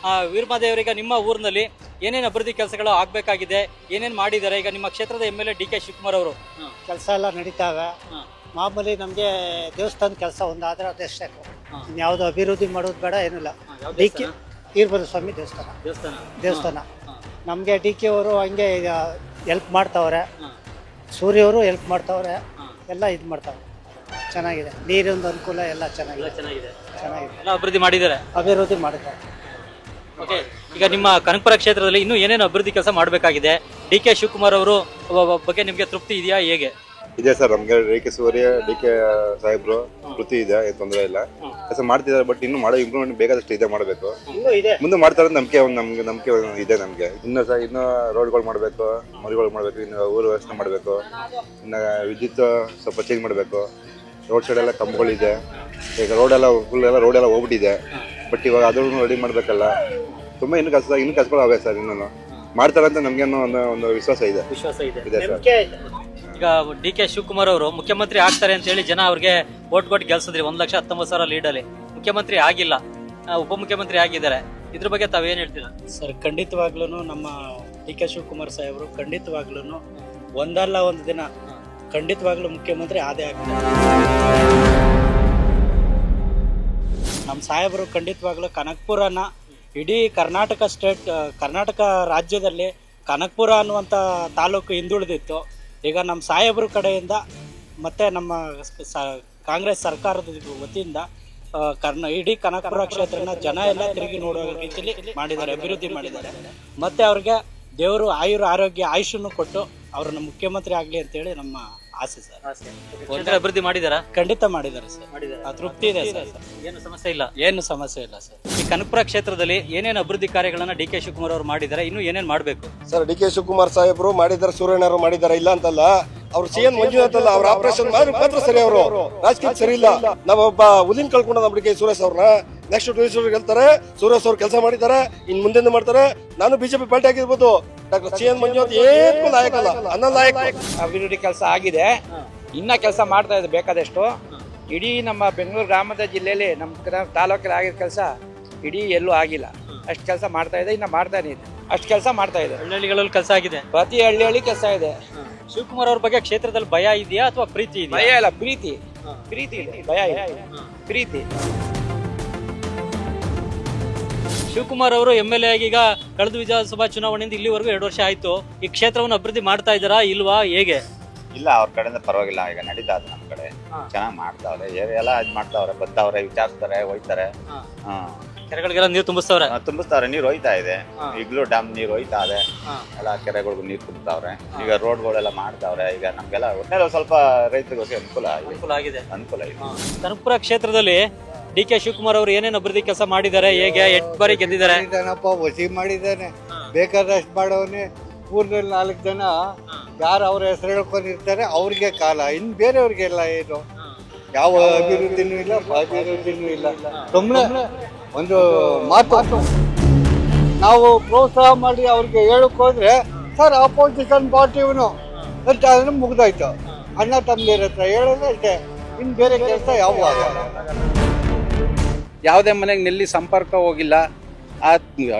ವೀರಮಹದೇವರಿಗೆ ನಿಮ್ಮ ಊರಿನಲ್ಲಿ ಏನೇನು ಅಭಿವೃದ್ಧಿ ಕೆಲಸಗಳು ಆಗಬೇಕಾಗಿದೆ, ಏನೇನು ಮಾಡಿದ್ದಾರೆ? ಈಗ ನಿಮ್ಮ ಕ್ಷೇತ್ರದ MLA ಡಿ.ಕೆ. ಶಿವಕುಮಾರ್ ಅವರು ಕೆಲಸ ಎಲ್ಲ ನಡೀತಾವೆ. ಮಾಮೂಲಿ ನಮಗೆ ದೇವಸ್ಥಾನದ ಕೆಲಸ ಒಂದಾದ್ರೆ ಅದಷ್ಟೇ. ಇನ್ಯಾವುದು ಅಭಿವೃದ್ಧಿ ಮಾಡೋದು ಬೇಡ, ಏನಿಲ್ಲ. ಡಿ.ಕೆ. ವೀರಭದ್ರ ಸ್ವಾಮಿ ದೇವಸ್ಥಾನ ನಮಗೆ ಡಿ.ಕೆ. ಅವರು ಹಂಗೆ ಹೆಲ್ಪ್ ಮಾಡ್ತಾವ್ರೆ. ಸೂರ್ಯವರು ಹೆಲ್ಪ್ ಮಾಡ್ತಾವ್ರೆ. ಎಲ್ಲ ಇದು ಮಾಡ್ತಾವ್ರೆ. ಚೆನ್ನಾಗಿದೆ, ನೀರಿನ ಅನುಕೂಲ ಎಲ್ಲ ಚೆನ್ನಾಗಿದೆ. ಎಲ್ಲ ಅಭಿವೃದ್ಧಿ ಮಾಡಿದ್ದಾರೆ. ಅಭಿವೃದ್ಧಿ ಮಾಡಿದ್ದಾರೆ. ಓಕೆ, ಈಗ ನಿಮ್ಮ ಕನಕಪುರ ಕ್ಷೇತ್ರದಲ್ಲಿ ಇನ್ನೂ ಏನೇನು ಅಭಿವೃದ್ಧಿ ಕೆಲಸ ಮಾಡಬೇಕಾಗಿದೆ? ಡಿ.ಕೆ. ಶಿವಕುಮಾರ್ ಅವರು ಬಗ್ಗೆ ನಿಮಗೆ ತೃಪ್ತಿ ಇದೆಯಾ? ಹೇಗೆ ಇದೆ ಸರ್, ನಮ್ಗೆ ಡಿ.ಕೆ. ಸೂರ್ಯ, ಡಿ.ಕೆ. ಸಾಹೇಬ್ರು ತೃಪ್ತಿ ಇದೆ, ಏನು ತೊಂದರೆ ಇಲ್ಲ, ಕೆಲಸ ಮಾಡ್ತಿದ್ದಾರೆ. ಬಟ್ ಇನ್ನು ಮಾಡೋ ಇಂಪ್ರೂವ್ಮೆಂಟ್ ಬೇಕಾದಷ್ಟು ಇದೆ, ಮಾಡಬೇಕು, ಮುಂದೆ ಮಾಡ್ತಾರೆ ನಂಬಿಕೆ ನಂಬಿಕೆ ಇದೆ ನಮ್ಗೆ. ಇನ್ನು ರೋಡ್ಗಳು ಮಾಡಬೇಕು, ಮರಿಗಳು ಮಾಡಬೇಕು, ಇನ್ನು ಊರು ವ್ಯವಸ್ಥೆ ಮಾಡಬೇಕು, ಇನ್ನು ವಿದ್ಯುತ್ ಸ್ವಲ್ಪ ಚೇಂಜ್ ಮಾಡಬೇಕು. ರೋಡ್ ಸೈಡ್ ಎಲ್ಲ ಕಂಬಗಳಿದೆ, ಈಗ ರೋಡ್ ಎಲ್ಲ ಹೋಗ್ಬಿಟ್ಟಿದೆ. ಬಟ್ ಇವಾಗ ಅದನ್ನು ರೆಡಿ ಮಾಡಬೇಕಲ್ಲ, ತುಂಬಾ ಇನ್ನು ಕೆಲಸಗಳು ಅವೆ ಸರ್. ಇನ್ನೂ ಮಾಡ್ತಾರೆ ಅಂತ ನಮ್ಗೆ ಒಂದು ವಿಶ್ವಾಸ ಇದೆ ಸರ್. ಈಗ ಡಿ.ಕೆ. ಶಿವಕುಮಾರ್ ಅವರು ಮುಖ್ಯಮಂತ್ರಿ ಆಗ್ತಾರೆ ಅಂತ ಹೇಳಿ ಜನ ಅವ್ರಿಗೆ ವೋಟ್ ಕೊಟ್ಟು ಗೆಲ್ಸಿದ್ರಿ 1,19,000 ಲೀಡಲ್ಲಿ. ಮುಖ್ಯಮಂತ್ರಿ ಆಗಿಲ್ಲ, ಉಪಮುಖ್ಯಮಂತ್ರಿ ಆಗಿದ್ದಾರೆ. ಇದ್ರ ಬಗ್ಗೆ ತಾವೇನ್ ಹೇಳ್ತೀರಾ? ಸರ್, ಖಂಡಿತವಾಗ್ಲೂ ನಮ್ಮ ಡಿ.ಕೆ. ಶಿವಕುಮಾರ್ ಸಾಹೇಬರು ಖಂಡಿತವಾಗ್ಲೂ ಒಂದಲ್ಲ ಒಂದು ದಿನ ಖಂಡಿತವಾಗ್ಲೂ ಮುಖ್ಯಮಂತ್ರಿ ಆದೇ ಆಗ್ತಾರೆ. ನಮ್ಮ ಸಾಹೇಬರು ಖಂಡಿತವಾಗ್ಲೂ ಕನಕಪುರನ ಇಡೀ ಕರ್ನಾಟಕ ರಾಜ್ಯದಲ್ಲಿ ಕನಕಪುರ ಅನ್ನುವಂಥ ತಾಲೂಕು ಹಿಂದುಳಿದಿತ್ತು. ಈಗ ನಮ್ಮ ಸಾಹೇಬ್ರ ಕಡೆಯಿಂದ ಮತ್ತು ನಮ್ಮ ಕಾಂಗ್ರೆಸ್ ಸರ್ಕಾರದ ವತಿಯಿಂದ ಇಡೀ ಕನಕಪುರ ಕ್ಷೇತ್ರನ ಜನ ಎಲ್ಲ ತಿರುಗಿ ನೋಡುವ ರೀತಿಯಲ್ಲಿ ಮಾಡಿದ್ದಾರೆ, ಅಭಿವೃದ್ಧಿ ಮಾಡಿದ್ದಾರೆ. ಮತ್ತು ಅವ್ರಿಗೆ ದೇವರು ಆರೋಗ್ಯ ಆಯುಷನ್ನು ಕೊಟ್ಟು ಅವ್ರನ್ನ ಮುಖ್ಯಮಂತ್ರಿ ಆಗಲಿ ಅಂತೇಳಿ ನಮ್ಮ ಆಸೆ ಸರ್. ಅಭಿವೃದ್ಧಿ ಮಾಡಿದಾರಾ? ಖಂಡಿತ ಮಾಡಿದ್ದಾರೆ ಸರ್, ತೃಪ್ತಿ ಇದೆ ಸರ್. ಏನು ಸಮಸ್ಯೆ ಇಲ್ಲ? ಏನು ಸಮಸ್ಯೆ ಇಲ್ಲ ಸರ್. ಈ ಕನಕಪುರ ಕ್ಷೇತ್ರದಲ್ಲಿ ಏನೇನು ಅಭಿವೃದ್ಧಿ ಕಾರ್ಯಗಳನ್ನ ಡಿ.ಕೆ. ಶಿವಕುಮಾರ್ ಅವರು ಮಾಡಿದ್ದಾರೆ, ಇನ್ನು ಏನೇನು ಮಾಡಬೇಕು? ಸರ್, ಡಿ.ಕೆ. ಶಿವಕುಮಾರ್ ಸಾಹೇಬರು ಮಾಡಿದ್ದಾರೆ, ಸೂರ್ಯಣ್ಣವರು ಮಾಡಿದ್ದಾರೆ, ಇಲ್ಲ ಅಂತಲ್ಲ. ಅವ್ರು ಸಿ.ಎನ್ ಮಂಜುನಾಥ್ ಅಲ್ಲ, ಅವ್ರ ಆಪರೇಷನ್ ಮಾತ್ರ ಸರಿ. ಅವರು ರಾಜಕೀಯ ಸರಿ ಇಲ್ಲ. ನಾವೊಬ್ಬ ಹುಲಿನ ಕಳ್ಕೊಂಡ ನಮ್ಮ ಡಿ.ಕೆ. ಸುರೇಶ್ ಅವ್ರನ್ನ ನೆಕ್ಸ್ಟ್ ಟೂರಿಸ್ಟ್ ಗೆಲ್ತಾರೆ. ಸುರೇಶ್ ಅವ್ರು ಕೆಲಸ ಮಾಡಿದ್ದಾರೆ, ಇನ್ ಮುಂದೆ ಮಾಡ್ತಾರೆ. ನಾನು ಬಿಜೆಪಿ ಪಾರ್ಟಿ ಆಗಿರ್ಬೋದು, ಡಾಕ್ಟರ್ ಸಿ.ಎನ್ ಮಂಜುನಾಥ್ ಏನು ಲಾಯಕ ಅಲ್ಲ, ಅನಲಾಯಕ. ಅಭಿವೃದ್ಧಿ ಕೆಲಸ ಆಗಿದೆ, ಇನ್ನ ಕೆಲಸ ಮಾಡ್ತಾ ಇದೆ ಬೇಕಾದಷ್ಟು. ಇಡೀ ನಮ್ಮ ಬೆಂಗಳೂರು ಗ್ರಾಮದ ಜಿಲ್ಲೆಯಲ್ಲಿ ನಮ್ಮ ತಾಲೂಕಲ್ಲಿ ಆಗಿರೋ ಕೆಲಸ ಇಡೀ ಎಲ್ಲೂ ಆಗಿಲ್ಲ. ಅಷ್ಟು ಕೆಲಸ ಮಾಡ್ತಾ ಇದೆ, ಇನ್ನ ಮಾಡ್ತಾನೆ ಇದೆ. ಅಷ್ಟು ಕೆಲಸ ಮಾಡ್ತಾ ಇದೆ. ಹಳ್ಳಿಗಳಲ್ಲಿ ಕೆಲಸ ಆಗಿದೆ, ಪ್ರತಿ ಹಳ್ಳಿ ಕೆಲಸ ಇದೆ. ಶಿವಕುಮಾರ್ ಅವ್ರ ಬಗ್ಗೆ ಕ್ಷೇತ್ರದಲ್ಲಿ ಭಯ ಇದೆಯಾ ಅಥವಾ ಪ್ರೀತಿ ಇದೆಯಾ? ಭಯ ಇಲ್ಲ, ಪ್ರೀತಿ ಇದೆ, ಭಯ ಇಲ್ಲ, ಪ್ರೀತಿ. ಶಿವಕುಮಾರ್ ಅವರು MLA ಆಗಿ ಈಗ ಕಳೆದ ವಿಧಾನಸಭಾ ಚುನಾವಣೆಯಿಂದ ಇಲ್ಲಿವರೆಗೂ 2 ವರ್ಷ ಆಯ್ತು. ಈ ಕ್ಷೇತ್ರವನ್ನು ಅಭಿವೃದ್ಧಿ ಮಾಡ್ತಾ ಇದ್ದಾರಾ ಇಲ್ವಾ, ಹೇಗೆ? ಇಲ್ಲ, ಅವ್ರ ಕಡೆಯಿಂದ ಪರವಾಗಿಲ್ಲ, ಈಗ ನಡೀತಾ ಇದೆ. ನಮ್ಮ ಕಡೆ ಚೆನ್ನಾಗಿ ಮಾಡ್ತಾವ್ರೆ, ಎಲ್ಲ ಇದು ಮಾಡ್ತಾವ್ರೆ, ಬರ್ತಾವ್ರೆ, ವಿಚಾರಿಸ್ತಾರೆ, ಹೋಯ್ತಾರೆ. ಕೆರೆಗಳಿಗೆಲ್ಲ ನೀರು ತುಂಬಿಸ್ತಾವ್ರೆ, ನೀರು ಹೋಯ್ತಾ ಇದೆ. ಈಗಲೂ ಡ್ಯಾಮ್ ನೀರು ಹೋಯ್ತಾ ಇದೆ, ಎಲ್ಲ ಕೆರೆಗಳಿಗೂ ನೀರು ತುಂಬ್ತಾವ್ರೆ. ಈಗ ರೋಡ್ಗಳೆಲ್ಲ ಮಾಡ್ತಾವ್ರೆ. ಈಗ ನಮ್ಗೆಲ್ಲ ಒಟ್ಟಿನಲ್ಲಿ ಸ್ವಲ್ಪ ರೈತರಿಗೆ ಅನುಕೂಲ ಆಗಿದೆ. ಕನಕಪುರ ಕ್ಷೇತ್ರದಲ್ಲಿ ಡಿ.ಕೆ. ಶಿವಕುಮಾರ್ ಅವರು ಏನೇನು ಅಭಿವೃದ್ಧಿ ಕೆಲಸ ಮಾಡಿದ್ದಾರೆ, ಹೇಗೆ 8 ಬಾರಿ ಗೆದ್ದಿದ್ದಾರೆ? ವಸಿ ಮಾಡಿದ್ದಾನೆ, ಬೇಕಾದಷ್ಟು ಮಾಡವನೆ. ಊರಿನಲ್ಲಿ 4 ಜನ ಯಾರು ಅವ್ರ ಹೆಸರು ಹೇಳ್ಕೊಂಡಿರ್ತಾರೆ ಅವ್ರಿಗೆ ಕಾಲ, ಇನ್ನು ಬೇರೆಯವ್ರಿಗೆಲ್ಲ ಏನು ಯಾವ ಅಭಿವೃದ್ಧಿನೂ ಇಲ್ಲ, ಅಭಿವೃದ್ಧಿನೂ ಇಲ್ಲ. ಸುಮ್ಮನೆ ಒಂದು ಮಾತು ನಾವು ಪ್ರೋತ್ಸಾಹ ಮಾಡಿ ಅವ್ರಿಗೆ ಹೇಳಕ್ ಹೋದ್ರೆ ಸರ್ ಅಪೋಸಿಷನ್ ಪಾರ್ಟಿ ಇವನು ಅಂತ ಅದನ್ನು ಮುಗ್ದಾಯ್ತು. ಅಣ್ಣ ತಮ್ಮದಿರ ಹತ್ರ ಹೇಳೋದು ಅಷ್ಟೇ, ಇನ್ನು ಬೇರೆ ಕೆಲಸ ಯಾವ ಆಗಲ್ಲ. ಯಾವುದೇ ಮನೆಗೆ ನೆಲ್ಲಿ ಸಂಪರ್ಕ ಹೋಗಿಲ್ಲ.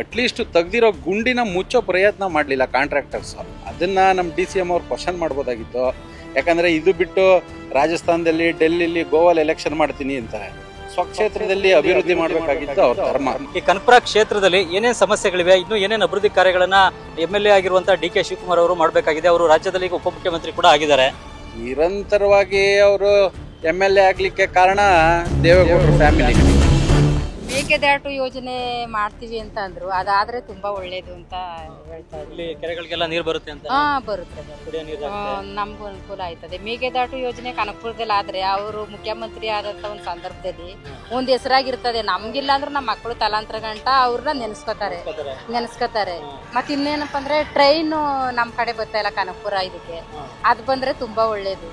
ಅಟ್ಲೀಸ್ಟ್ ತೆಗ್ದಿರೋ ಗುಂಡಿನ ಮುಚ್ಚೋ ಪ್ರಯತ್ನ ಮಾಡಲಿಲ್ಲ ಕಾಂಟ್ರಾಕ್ಟರ್ಸ್. ಅದನ್ನ ನಮ್ಮ DCM ಅವ್ರು ಕ್ವಶನ್ ಮಾಡ್ಬೋದಾಗಿತ್ತು. ಯಾಕಂದ್ರೆ ಇದು ಬಿಟ್ಟು ರಾಜಸ್ಥಾನದಲ್ಲಿ, ಡೆಲ್ಲಿಲಿ, ಗೋವಾಲ್ ಎಲೆಕ್ಷನ್ ಮಾಡ್ತೀನಿ ಅಂತಾರೆ. ಸ್ವಕ್ಷೇತ್ರದಲ್ಲಿ ಅಭಿವೃದ್ಧಿ ಮಾಡಬೇಕಾಗಿತ್ತು ಅವ್ರ ಧರ್ಮ. ಈ ಕನಕಪುರ ಕ್ಷೇತ್ರದಲ್ಲಿ ಏನೇನು ಸಮಸ್ಯೆಗಳಿವೆ, ಇನ್ನು ಏನೇನು ಅಭಿವೃದ್ಧಿ ಕಾರ್ಯಗಳನ್ನ MLA ಆಗಿರುವಂತಹ ಡಿ.ಕೆ. ಶಿವಕುಮಾರ್ ಅವರು ಮಾಡಬೇಕಾಗಿದೆ? ಅವರು ರಾಜ್ಯದಲ್ಲಿ ಈಗ ಉಪಮುಖ್ಯಮಂತ್ರಿ ಕೂಡ ಆಗಿದ್ದಾರೆ. ನಿರಂತರವಾಗಿ ಅವರು MLA ಆಗ್ಲಿಕ್ಕೆ ಕಾರಣ ದೇವೇಗೌಡರ ಫ್ಯಾಮಿಲಿ. ಮೇಕೆದಾಟು ಯೋಜನೆ ಮಾಡ್ತೀವಿ ಅಂತ ಅಂದ್ರು, ಅದಾದ್ರೆ ತುಂಬಾ ಒಳ್ಳೇದು ಅಂತ ಹೇಳ್ತಾ ಇದ್ರು. ಕೆರೆಗಳಿಗೆಲ್ಲ ನೀರು ಬರುತ್ತೆ ಅಂತ? ಬರುತ್ತೆ, ನಮ್ಗೂ ಅನುಕೂಲ ಆಯ್ತದೆ. ಮೇಕೆದಾಟು ಯೋಜನೆ ಕನಕಪುರದಲ್ಲಿ ಆದ್ರೆ ಅವರು ಮುಖ್ಯಮಂತ್ರಿ ಆದಂತ ಒಂದು ಸಂದರ್ಭದಲ್ಲಿ ಒಂದ್ ಹೆಸರಾಗಿರ್ತದೆ. ನಮ್ಗಿಲ್ಲ ಅಂದ್ರೂ ನಮ್ಮ ಮಕ್ಕಳು ತಲಾಂತರ ಗಂಟ ಅವ್ರನ್ನ ನೆನೆಸ್ಕೊತಾರೆ. ಮತ್ ಇನ್ನೇನಪ್ಪ ಅಂದ್ರೆ ಟ್ರೈನ್ ನಮ್ ಕಡೆ ಬರ್ತಾ ಇಲ್ಲ ಕನಕಪುರ, ಇದಕ್ಕೆ ಅದ್ ಬಂದ್ರೆ ತುಂಬಾ ಒಳ್ಳೇದು.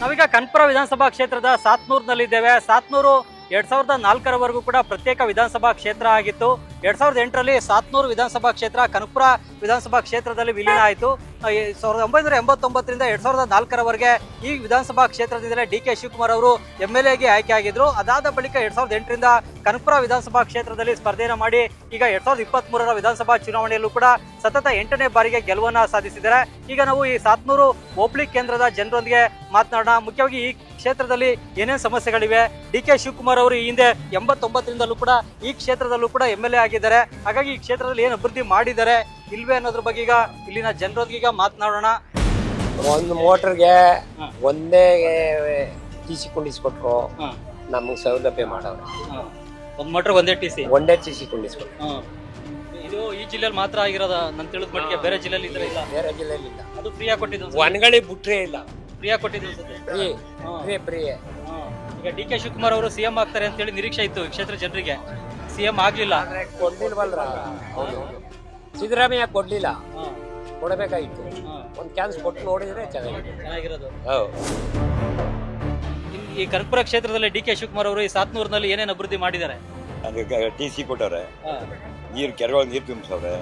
ನಾವೀಗ ಕನಕಪುರ ವಿಧಾನಸಭಾ ಕ್ಷೇತ್ರದ ಸಾತ್ನೂರ್ನಲ್ಲಿದ್ದೇವೆ. ಸಾತ್ನೂರು 2004ರವರೆಗೂ ಕೂಡ ಪ್ರತ್ಯೇಕ ವಿಧಾನಸಭಾ ಕ್ಷೇತ್ರ ಆಗಿತ್ತು. 2008ರಲ್ಲಿ ಸಾತ್ನೂರು ವಿಧಾನಸಭಾ ಕ್ಷೇತ್ರ ಕನಕಪುರ ವಿಧಾನಸಭಾ ಕ್ಷೇತ್ರದಲ್ಲಿ ವಿಲೀನ ಆಯಿತು. 1989ರಿಂದ 2004ರವರೆಗೆ ಈ ವಿಧಾನಸಭಾ ಕ್ಷೇತ್ರದಿಂದಲೇ ಡಿ.ಕೆ. ಶಿವಕುಮಾರ್ ಅವರು MLAಗೆ ಆಯ್ಕೆ ಆಗಿದ್ರು. ಅದಾದ ಬಳಿಕ 2008ರಿಂದ ಕನಕಪುರ ವಿಧಾನಸಭಾ ಕ್ಷೇತ್ರದಲ್ಲಿ ಸ್ಪರ್ಧೆಯನ್ನು ಮಾಡಿ ಈಗ 2023ರ ವಿಧಾನಸಭಾ ಚುನಾವಣೆಯಲ್ಲೂ ಕೂಡ ಸತತ 8ನೇ ಬಾರಿಗೆ ಗೆಲುವನ್ನ ಸಾಧಿಸಿದ್ದಾರೆ. ಈಗ ನಾವು ಈ ಸಾತ್ನೂರು ಹೋಬಳಿ ಕೇಂದ್ರದ ಜನರೊಂದಿಗೆ ಮಾತನಾಡೋಣ. ಮುಖ್ಯವಾಗಿ ಈ ಕ್ಷೇತ್ರದಲ್ಲಿ ಏನೇನು ಸಮಸ್ಯೆಗಳಿವೆ, ಡಿ.ಕೆ. ಶಿವಕುಮಾರ್ ಅವರು ಈ ಹಿಂದೆ 89ರಿಂದಲೂ ಕೂಡ ಈ ಕ್ಷೇತ್ರದಲ್ಲೂ ಕೂಡ MLA ಆಗಿದ್ದಾರೆ. ಹಾಗಾಗಿ ಈ ಕ್ಷೇತ್ರದಲ್ಲಿ ಏನು ಅಭಿವೃದ್ಧಿ ಮಾಡಿದ್ದಾರೆ ಇಲ್ವೇ ಅನ್ನೋದ್ರ ಬಗ್ಗೆ ಈಗ ಇಲ್ಲಿನ ಜನರೊಂದಿಗೆ ಮಾತನಾಡೋಣ. ಒಂದು ಮೋಟರ್ಗೆ ಒಂದೇ TC ಕೊಂಡಿಸ್ಕೊಟ್ರು, ನಮಗೆ ಸೌಲಭ್ಯ ಮಾಡವ್ರೆ. ಒಂದು ಮೋಟರ್ ಒಂದೇ TC ಕೊಂಡಿಸ್ಕೊಟ್ರು. ಇದು ಈ ಜಿಲ್ಲೆಯಲ್ಲಿ ಮಾತ್ರ ಆಗಿರೋದ ನಾನು ತಿಳಿದ ಮಟ್ಟಿಗೆ, ಬೇರೆ ಜಿಲ್ಲೆಯಲ್ಲಿ ಇದ್ರೆ ಇಲ್ಲ. ಬೇರೆ ಜಿಲ್ಲೆಯಲ್ಲಿ ಇಲ್ಲ. ಅದು ಫ್ರೀಯಾಗಿ ಕೊಟ್ಟಿದ್ದು ಒಣಗಳಿ ಬಿಟ್ರೆ ಇಲ್ಲ, ಫ್ರೀಯಾಗಿ ಕೊಟ್ಟಿದ್ದು ಫ್ರೀ. ಈಗ ಡಿ.ಕೆ. ಶಿವಕುಮಾರ್ ಅವರು CM ಆಗ್ತಾರೆ ಅಂತ ಹೇಳಿ ನಿರೀಕ್ಷೆ ಇತ್ತು ಈ ಕ್ಷೇತ್ರ ಜನರಿಗೆ. CM ಆಗ್ಲಿಲ್ಲ, ಕೊಡ್ಲಿಲ್ವಲ್ರ. ಸಿದ್ದರಾಮಯ್ಯ ಕೊಡ್ಲಿಲ್ಲ, ಕೊಡಬೇಕಾಗಿತ್ತು. ಒಂದು ಚಾನ್ಸ್ ಕೊಟ್ಟು ನೋಡಿದ್ರೆ ಚೆನ್ನಾಗಿರೋದು. ಈ ಕನಕಪುರ ಕ್ಷೇತ್ರದಲ್ಲಿ ಡಿ.ಕೆ. ಶಿವಕುಮಾರ್ ಅವರು ಈ 700ನಲ್ಲಿ ಏನೇನು ಅಭಿವೃದ್ಧಿ ಮಾಡಿದ್ದಾರೆ? TC ಕೊಟ್ಟವ್ರೆ, ಕೆರೆಗಳು ನೀರು ತುಂಬಿಸವ್ರೆ,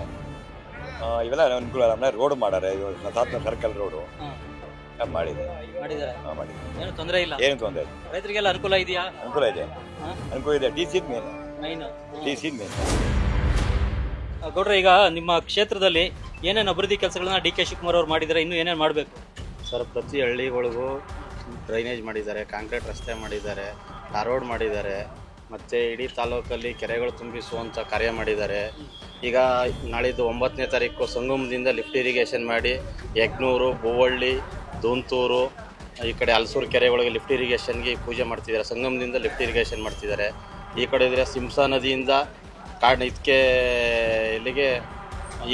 ಇವೆಲ್ಲ ಅನುಕೂಲ. ಆಮೇಲೆ ರೋಡ್ ಮಾಡಾರೆ, ಸರ್ಕಲ್ ರೋಡು ಮಾಡಿದ್ದಾರೆ. ಏನು ತೊಂದರೆ ಇಲ್ಲ, ಏನು ತೊಂದರೆ ಇಲ್ಲ. ರೈತರಿಗೆಲ್ಲ ಅನುಕೂಲ ಇದೆಯಾ? ಅನುಕೂಲ ಇದೆ. TC main. ಗೌಡ್ರೆ, ಈಗ ನಿಮ್ಮ ಕ್ಷೇತ್ರದಲ್ಲಿ ಏನೇನು ಅಭಿವೃದ್ಧಿ ಕೆಲಸಗಳನ್ನ ಡಿ.ಕೆ. ಶಿವಕುಮಾರ್ ಅವರು ಮಾಡಿದ್ದಾರೆ, ಇನ್ನೂ ಏನೇನು ಮಾಡಬೇಕು ಸರ್? ಪ್ರತಿ ಹಳ್ಳಿಗಳಿಗೂ ಡ್ರೈನೇಜ್ ಮಾಡಿದ್ದಾರೆ, ಕಾಂಕ್ರೀಟ್ ರಸ್ತೆ ಮಾಡಿದ್ದಾರೆ, ಟಾರ್ ರೋಡ್ ಮಾಡಿದ್ದಾರೆ, ಮತ್ತು ಇಡೀ ತಾಲೂಕಲ್ಲಿ ಕೆರೆಗಳು ತುಂಬಿಸುವಂಥ ಕಾರ್ಯ ಮಾಡಿದ್ದಾರೆ. ಈಗ ನಾಳಿದ್ದು 9ನೇ ತಾರೀಕು ಸಂಗಮದಿಂದ ಲಿಫ್ಟ್ ಇರಿಗೇಷನ್ ಮಾಡಿ ಯಗ್ನೂರು, ಬೂವಳ್ಳಿ, ದೂಂತೂರು, ಈ ಕಡೆ ಹಲಸೂರು ಕೆರೆಗಳಿಗೆ ಲಿಫ್ಟ್ ಇರಿಗೇಷನ್ಗೆ ಪೂಜೆ ಮಾಡ್ತಿದ್ದಾರೆ. ಸಂಗಮದಿಂದ ಲಿಫ್ಟ್ ಇರಿಗೇಷನ್ ಮಾಡ್ತಿದ್ದಾರೆ. ಈ ಕಡೆ ಇದ್ರೆ ಸಿಂಸಾ ನದಿಯಿಂದ ಇದಕ್ಕೆ ಇಲ್ಲಿಗೆ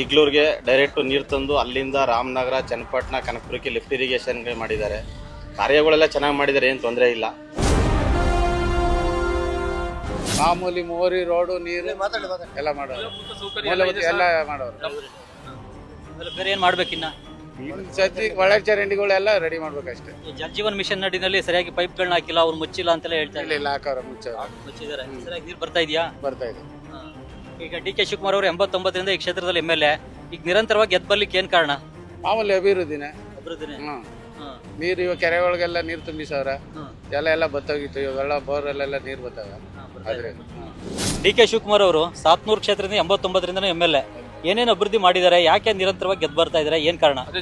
ಈಗ್ಲೂರಿಗೆ ಡೈರೆಕ್ಟು ನೀರು ತಂದು ಅಲ್ಲಿಂದ ರಾಮನಗರ, ಚನ್ನಪಟ್ಟಣ, ಕನಕಪುರಕ್ಕೆ ಲಿಫ್ಟ್ ಇರಿಗೇಷನ್ಗೆ ಮಾಡಿದ್ದಾರೆ. ಕಾರ್ಯಗಳೆಲ್ಲ ಚೆನ್ನಾಗಿ ಮಾಡಿದ್ದಾರೆ, ಏನು ತೊಂದರೆ ಇಲ್ಲ. ಮಾಮೂಲಿ ಮೋರಿ, ರೋಡು, ನೀರು ಎಲ್ಲ ಮಾಡೋರು, ಎಲ್ಲ ಮಾಡೋರು. ಬೇರೆ ಏನು ಮಾಡ್ಬೇಕಿನ್ನ? ಸದ್ಯಕ್ಕೆ ಒಳ್ಳೆ ಚರಂಡಿಗಳೆಲ್ಲ ರೆಡಿ ಮಾಡ್ಬೇಕಷ್ಟೇ. ಜಲ್ ಜೀವನ್ ಮಿಷನ್ ನಡಿನಲ್ಲಿ ಸರಿಯಾಗಿ ಪೈಪ್ಗಳನ್ನ ಹಾಕಿಲ್ಲ, ಅವ್ರು ಮುಚ್ಚಿಲ್ಲ ಅಂತೆಲ್ಲ ಹೇಳ್ತಾ ಇಲ್ಲ. ಹಾಕವ್ರೆ, ಮುಚ್ಚಿದ್ದಾರೆ. ಸರಿಯಾಗಿ ನೀರು ಬರ್ತಾ ಇದೆಯಾ? ಬರ್ತಾ ಇದೆ. ಈಗ ಡಿ.ಕೆ. ಶಿವಕುಮಾರ್ ಅವರು 89ರಿಂದ ಈ ಕ್ಷೇತ್ರದಲ್ಲಿ MLA, ಈಗ ನಿರಂತರವಾಗಿ ಎದ್ದು ಬರ್ಲಿಕ್ಕೆ ಏನ್ ಕಾರಣ? ಮಾಮೂಲಿ ಅಭಿವೃದ್ಧಿನೇ. ನೀರು ಇವಾಗ ಕೆರೆಗಳಿಗೆಲ್ಲ ನೀರು ತುಂಬಿಸವ್ರೆ, ಎಲ್ಲ ಬತ್ತೋಗಿತ್ತು. ಇವಾಗೆಲ್ಲ ಬೋರಲ್ಲೆಲ್ಲ ನೀರು ಬತ್ತಾವ. ಡಿ.ಕೆ. ಶಿವಕುಮಾರ್ ಅವರು 700 ಕ್ಷೇತ್ರದಿಂದ 89ರಿಂದ MLA, ಏನೇನು ಅಭಿವೃದ್ಧಿ ಮಾಡಿದ್ದಾರೆ, ಯಾಕೆ ನಿರಂತರವಾಗಿ ಗೆದ್ದು ಬರ್ತಾ ಇದ್ದಾರೆ, ಏನ್ ಕಾರಣ? ಅದೇ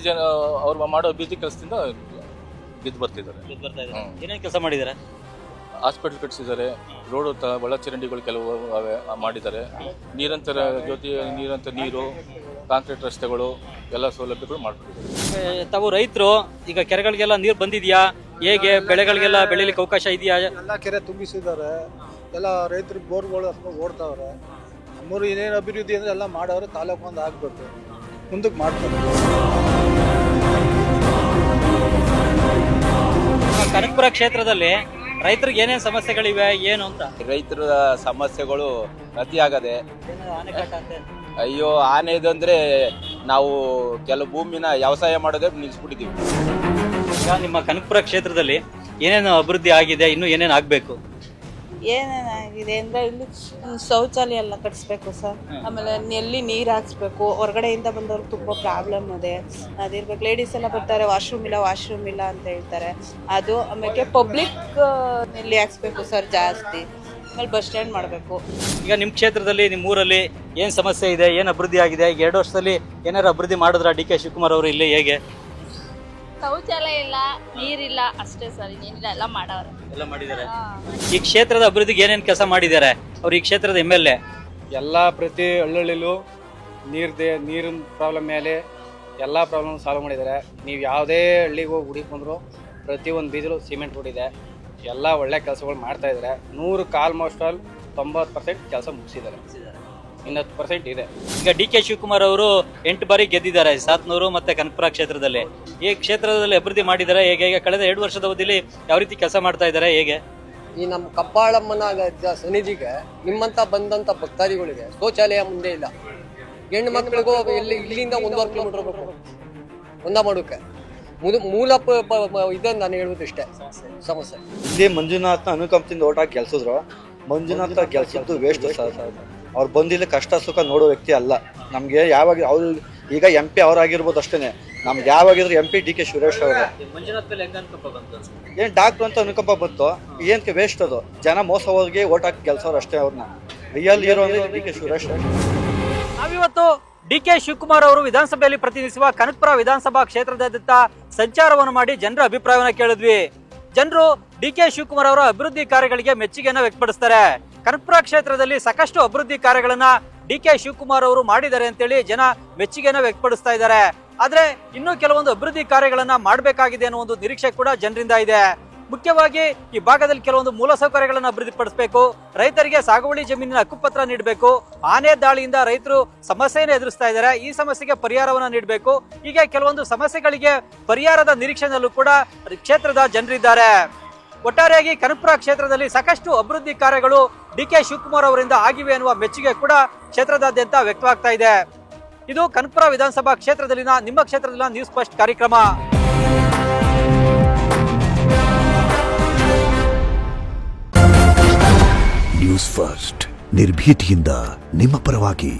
ಅವ್ರು ಮಾಡೋ ಅಭಿವೃದ್ಧಿ ಕೆಲಸದಿಂದ ಗೆದ್ದು ಬರ್ತಿದ್ದಾರೆ. ಏನೇನು ಕೆಲಸ ಮಾಡಿದ್ದಾರೆ? ಹಾಸ್ಪಿಟಲ್ ಕಟ್ಟಿಸಿದ್ದಾರೆ, ರೋಡ್ ಒಳ ಚರಂಡಿಗಳು ಕೆಲವು ಮಾಡಿದ್ದಾರೆ, ನಿರಂತರ ನೀರು, ಕಾಂಕ್ರೀಟ್ ರಸ್ತೆಗಳು ಎಲ್ಲ ಸೌಲಭ್ಯಗಳು ಮಾಡ್ಕೊಂಡಿದ್ದಾರೆ. ತಾವು ರೈತರು, ಈಗ ಕೆರೆಗಳಿಗೆಲ್ಲ ನೀರು ಬಂದಿದ್ಯಾ, ಹೇಗೆ ಬೆಳೆಗಳಿಗೆಲ್ಲ ಬೆಳಿಲಿಕ್ಕೆ ಅವಕಾಶ ಇದೆಯಾ? ಎಲ್ಲ ಕೆರೆ ತುಂಬಿಸಿದ್ದಾರೆ, ಎಲ್ಲ ರೈತರು ಬೋರ್ಗಳು ಓಡ್ತಾವ್ರೆ. ನಮ್ಮೂರು ಏನೇನು ಅಭಿವೃದ್ಧಿ ಅಂದ್ರೆ ಎಲ್ಲ ಮಾಡವ್ರೆ. ತಾಲೂಕು ಒಂದು ಆಗ್ಬೇಕು, ಮುಂದಕ್ಕೆ ಮಾಡ್ತಾರೆ. ಕನಕಪುರ ಕ್ಷೇತ್ರದಲ್ಲಿ ರೈತರಿಗೆ ಏನೇನು ಸಮಸ್ಯೆಗಳಿವೆ, ಏನು ಅಂತ? ರೈತರ ಸಮಸ್ಯೆಗಳು ಅತಿಯಾಗದೆ. ಅಯ್ಯೋ, ಆನೆದಂದ್ರೆ ನಾವು ಕೆಲವು ಭೂಮಿನ ವ್ಯವಸಾಯ ಮಾಡೋದೇ ನಿಲ್ಸ್ಬಿಟ್ಟಿದೀವಿ. ಈಗ ನಿಮ್ಮ ಕನಕಪುರ ಕ್ಷೇತ್ರದಲ್ಲಿ ಏನೇನು ಅಭಿವೃದ್ಧಿ ಆಗಿದೆ, ಇನ್ನು ಏನೇನು ಆಗ್ಬೇಕು? ಏನೇನಾಗಿದೆ ಅಂದ್ರೆ ಇಲ್ಲಿ ಶೌಚಾಲಯ ಎಲ್ಲ ಕಟ್ಸ್ಬೇಕು ಸರ್. ಆಮೇಲೆ ಎಲ್ಲಿ ನೀರು ಹಾಕ್ಸ್ಬೇಕು, ಹೊರಗಡೆಯಿಂದ ಬಂದವ್ರಿಗೆ ತುಂಬ ಪ್ರಾಬ್ಲಮ್ ಇದೆ, ಅದಿರ್ಬೇಕು. ಲೇಡೀಸ್ ಎಲ್ಲ ಬರ್ತಾರೆ, ವಾಶ್ರೂಮ್ ಇಲ್ಲ ಅಂತ ಹೇಳ್ತಾರೆ. ಅದು ಆಮೇಲೆ ಪಬ್ಲಿಕ್ ಎಲ್ಲಿ ಹಾಕ್ಸ್ಬೇಕು ಸರ್ ಜಾಸ್ತಿ. ಆಮೇಲೆ ಬಸ್ ಸ್ಟ್ಯಾಂಡ್ ಮಾಡಬೇಕು. ಈಗ ನಿಮ್ಮ ಕ್ಷೇತ್ರದಲ್ಲಿ, ನಿಮ್ಮ ಊರಲ್ಲಿ ಏನು ಸಮಸ್ಯೆ ಇದೆ, ಏನು ಅಭಿವೃದ್ಧಿ ಆಗಿದೆ? 2 ವರ್ಷದಲ್ಲಿ ಏನಾದ್ರು ಅಭಿವೃದ್ಧಿ ಮಾಡಿದ್ರ ಡಿ.ಕೆ. ಶಿವಕುಮಾರ್ ಅವರು ಇಲ್ಲಿ? ಹೇಗೆ? ಶೌಚಾಲಯ ಇಲ್ಲ, ನೀರಿಲ್ಲ, ಅಷ್ಟೇ ಸರ್, ಇನ್ನೇನಿಲ್ಲ, ಎಲ್ಲ ಮಾಡವ್ರೆ. ಎಲ್ಲ ಮಾಡಿದ್ದಾರೆ. ಈ ಕ್ಷೇತ್ರದ ಅಭಿವೃದ್ಧಿಗೆ ಏನೇನು ಕೆಲಸ ಮಾಡಿದ್ದಾರೆ ಅವ್ರು ಈ ಕ್ಷೇತ್ರದ MLA? ಎಲ್ಲ ಪ್ರತಿ ಹಳ್ಳಿಲೂ ನೀರಿನ ಪ್ರಾಬ್ಲಮ್ ಮೇಲೆ ಎಲ್ಲ ಪ್ರಾಬ್ಲಮ್ ಸಾಲ್ವ್ ಮಾಡಿದ್ದಾರೆ. ನೀವು ಯಾವುದೇ ಹಳ್ಳಿಗೆ ಹೋಗಿ ಹುಡುಕಿ ಬಂದರೂ ಪ್ರತಿಯೊಂದು ಬೀದಿಲು ಸಿಮೆಂಟ್ ರೋಡ್ ಇದೆ. ಎಲ್ಲ ಒಳ್ಳೆ ಕೆಲಸಗಳು ಮಾಡ್ತಾ ಇದ್ದಾರೆ. 100ಕ್ಕೆ ಆಲ್ಮೋಸ್ಟ್ ಆಲ್ 90% ಕೆಲಸ ಮುಗಿಸಿದ್ದಾರೆ, ಇನ್ನು 10% ಇದೆ. ಈಗ ಡಿ.ಕೆ. ಶಿವಕುಮಾರ್ ಅವರು 8 ಬಾರಿ ಗೆದ್ದಿದ್ದಾರೆ 700 ಮತ್ತೆ ಕನಕಪುರ ಕ್ಷೇತ್ರದಲ್ಲಿ. ಈ ಕ್ಷೇತ್ರದಲ್ಲಿ ಅಭಿವೃದ್ಧಿ ಮಾಡಿದ್ದಾರೆ ಹೇಗೆ? ಈಗ ಕಳೆದ 2 ವರ್ಷದ ಅವಧಿಯಲ್ಲಿ ಯಾವ ರೀತಿ ಕೆಲಸ ಮಾಡ್ತಾ ಇದ್ದಾರೆ, ಹೇಗೆ? ಈ ನಮ್ಮ ಕಬ್ಬಾಳಮ್ಮನ ಸನ್ನಿಧಿಗೆ ನಿಮ್ಮಂತ ಬಂದಂತ ಭಕ್ತಾದಿಗಳಿಗೆ ಶೌಚಾಲಯ ಮುಂದೆ ಇಲ್ಲ. ಹೆಣ್ಣು ಮಕ್ಕಳಿಗೂ ಇಲ್ಲಿಂದ 1.5 ಕಿಲೋಮೀಟರ್ ಬೇಕು ಒಂದ ಮಾಡೋಕೆ. ಮೂಲ ಇದನ್ನು ನಾನು ಹೇಳುವುದು ಇಷ್ಟೇ ಸಮಸ್ಯೆ. ಇಲ್ಲಿ ಮಂಜುನಾಥ್ ಅನುಕಂಪದಿಂದ ಓಟ್ ಹಾಕಿ ಗೆಲ್ಸಿದ್ರು. ಮಂಜುನಾಥ ಗೆಲ್ಸಿದ್ದು ವೇಸ್ಟ್ ಸರ್. ಅವ್ರು ಬಂದಿಲ್ಲ, ಕಷ್ಟ ಸುಖ ನೋಡೋ ವ್ಯಕ್ತಿ ಅಲ್ಲ. ನಮ್ಗೆ ಯಾವಾಗ ಅವ್ರು ಈಗ MP ಅವರಾಗಿರ್ಬೋದು ಅಷ್ಟೇನೆ. ನಮ್ಗೆ ಯಾವಾಗಿದ್ರು MP ಡಿ.ಕೆ. ಸುರೇಶ್ ಅವರು ಏನ್ ಡಾಕ್ಟ್ರು ಅಂತ ಅನುಕಂಪ ಬಂತು, ಏನಕ್ಕೆ ವೇಸ್ಟ್ ಅದು. ಜನ ಮೋಸ ಹೋಗಿ ಓಟ್ ಹಾಕಿ ಗೆಲ್ಸೋರು ಅಷ್ಟೇ. ಅವ್ರನ್ನ ರಿಯಲ್ ಹೀರೋ ಅಂದ್ರೆ ಡಿ.ಕೆ. ಸುರೇಶ್. ನಾವಿವತ್ತು ಡಿ.ಕೆ. ಶಿವಕುಮಾರ್ ಅವರು ವಿಧಾನಸಭೆಯಲ್ಲಿ ಪ್ರತಿನಿಧಿಸುವ ಕನಕಪುರ ವಿಧಾನಸಭಾ ಕ್ಷೇತ್ರದಾದ್ಯಂತ ಸಂಚಾರವನ್ನು ಮಾಡಿ ಜನರ ಅಭಿಪ್ರಾಯವನ್ನು ಕೇಳಿದ್ವಿ. ಜನರು ಡಿ.ಕೆ. ಶಿವಕುಮಾರ್ ಅವರ ಅಭಿವೃದ್ಧಿ ಕಾರ್ಯಗಳಿಗೆ ಮೆಚ್ಚುಗೆಯನ್ನು ವ್ಯಕ್ತಪಡಿಸ್ತಾರೆ. ಕನಕಪುರ ಕ್ಷೇತ್ರದಲ್ಲಿ ಸಾಕಷ್ಟು ಅಭಿವೃದ್ಧಿ ಕಾರ್ಯಗಳನ್ನ ಡಿ.ಕೆ. ಶಿವಕುಮಾರ್ ಅವರು ಮಾಡಿದ್ದಾರೆ ಅಂತೇಳಿ ಜನ ಮೆಚ್ಚುಗೆಯನ್ನು ವ್ಯಕ್ತಪಡಿಸ್ತಾ ಇದ್ದಾರೆ. ಆದ್ರೆ ಇನ್ನೂ ಕೆಲವೊಂದು ಅಭಿವೃದ್ಧಿ ಕಾರ್ಯಗಳನ್ನ ಮಾಡಬೇಕಾಗಿದೆ ಅನ್ನೋ ಒಂದು ನಿರೀಕ್ಷೆ ಕೂಡ ಜನರಿಂದ ಇದೆ. ಮುಖ್ಯವಾಗಿ ಈ ಭಾಗದಲ್ಲಿ ಕೆಲವೊಂದು ಮೂಲಸೌಕರ್ಯಗಳನ್ನು ಅಭಿವೃದ್ಧಿಪಡಿಸಬೇಕು, ರೈತರಿಗೆ ಸಾಗುವಳಿ ಜಮೀನಿನ ಹಕ್ಕುಪತ್ರ ನೀಡಬೇಕು, ಆನೆ ದಾಳಿಯಿಂದ ರೈತರು ಸಮಸ್ಯೆಯನ್ನು ಎದುರಿಸ್ತಾ ಇದ್ದಾರೆ, ಈ ಸಮಸ್ಯೆಗೆ ಪರಿಹಾರವನ್ನು ನೀಡಬೇಕು. ಹೀಗೆ ಕೆಲವೊಂದು ಸಮಸ್ಯೆಗಳಿಗೆ ಪರಿಹಾರದ ನಿರೀಕ್ಷೆಯಲ್ಲೂ ಕೂಡ ಕ್ಷೇತ್ರದ ಜನರಿದ್ದಾರೆ. ಒಟ್ಟಾರೆಯಾಗಿ ಕನಕಪುರ ಕ್ಷೇತ್ರದಲ್ಲಿ ಸಾಕಷ್ಟು ಅಭಿವೃದ್ಧಿ ಕಾರ್ಯಗಳು ಡಿ.ಕೆ. ಶಿವಕುಮಾರ್ ಅವರಿಂದ ಆಗಿವೆ ಅನ್ನುವ ಮೆಚ್ಚುಗೆ ಕೂಡ ಕ್ಷೇತ್ರದಾದ್ಯಂತ ವ್ಯಕ್ತವಾಗ್ತಾ ಇದೆ. ಇದು ಕನಕಪುರ ವಿಧಾನಸಭಾ ಕ್ಷೇತ್ರದಲ್ಲಿನ ನಿಮ್ಮ ಕ್ಷೇತ್ರದಲ್ಲಿನ ನ್ಯೂಸ್ ಫಸ್ಟ್ ಕಾರ್ಯಕ್ರಮ. ನ್ಯೂಸ್ ಫಸ್ಟ್ ನಿರ್ಭೀತಿಯಿಂದ ನಿಮ್ಮ ಪರವಾಗಿ.